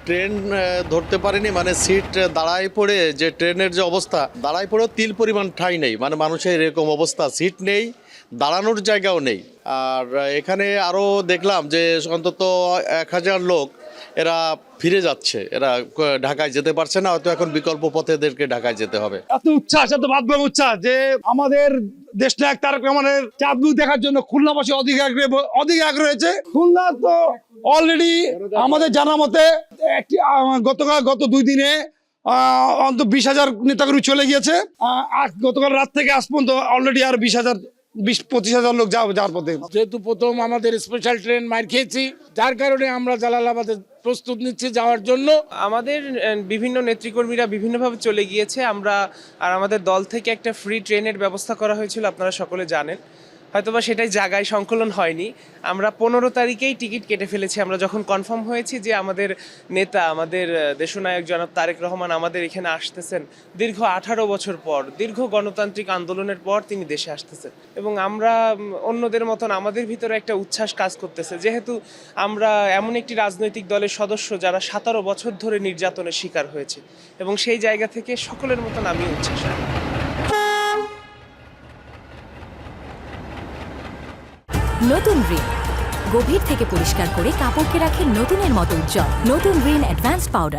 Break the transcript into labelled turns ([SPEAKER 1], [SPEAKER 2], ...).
[SPEAKER 1] Train ধরতে পারিনি, মানে সিট দাঁড়ায় পড়ে যে ট্রেনের যে অবস্থা, দাঁড়ায় পড়েও তিল পরিমাণ ঠাঁই নেই, মানে মানুষের এরকম অবস্থা, সিট নেই, দাঁড়ানোর জায়গাও নেই। আর এখানে আরও দেখলাম যে অন্তত 1,000 লোক এরা ফিরে যাচ্ছে, এরা ঢাকায় যেতে পারছে না, হয়তো এখন বিকল্প পথে এদেরকে ঢাকায় যেতে হবে।
[SPEAKER 2] এত উচ্ছ্বাস, এত ভাববাম উচ্ছ্বাস যে আমাদের দেশ নায়ক তারেক রহমানের চাঁদমুখ দেখার জন্য খুলনাবাসী অধিক আগ্রহ হয়েছে। খুলনা তো অলরেডি আমাদের জানা মতে একটি গত 2 দিনে অন্তত 20,000 নেতাকর্মী চলে গিয়েছে। আর গতকাল রাত থেকে আজ পর্যন্ত অলরেডি আর 20,000-25,000 লোক যাওয়ার পথে।
[SPEAKER 3] যেহেতু প্রথম আমাদের স্পেশাল ট্রেন মার খেয়েছি, যার কারণে আমরা জালালাবাদে প্রস্তুত নিচ্ছি যাওয়ার জন্য।
[SPEAKER 4] আমাদের বিভিন্ন নেতৃকর্মীরা বিভিন্নভাবে চলে গিয়েছে। আমাদের দল থেকে একটা ফ্রি ট্রেনের ব্যবস্থা করা হয়েছিল, আপনারা সকলে জানেন। হয়তোবা সেটাই জায়গায় সংকলন হয়নি। আমরা 15 তারিখেই টিকিট কেটে ফেলেছি। আমরা যখন কনফার্ম হয়েছি যে আমাদের নেতা, আমাদের দেশনায়ক জনাব তারেক রহমান আমাদের এখানে আসতেছেন, দীর্ঘ 18 বছর পর, দীর্ঘ গণতান্ত্রিক আন্দোলনের পর তিনি দেশে আসতেছেন, এবং আমরা অন্যদের মতন আমাদের ভিতরে একটা উচ্ছ্বাস কাজ করতেছে, যেহেতু আমরা এমন একটি রাজনৈতিক দলের সদস্য যারা 17 বছর ধরে নির্যাতনের শিকার হয়েছে, এবং সেই জায়গা থেকে সকলের মতন আমি উচ্ছ্বাস।
[SPEAKER 5] নতুন রিন গভীর থেকে পরিষ্কার করে কাপড়কে রাখে নতুনের মতো উজ্জ্বল। নতুন রিন অ্যাডভান্স পাউডার।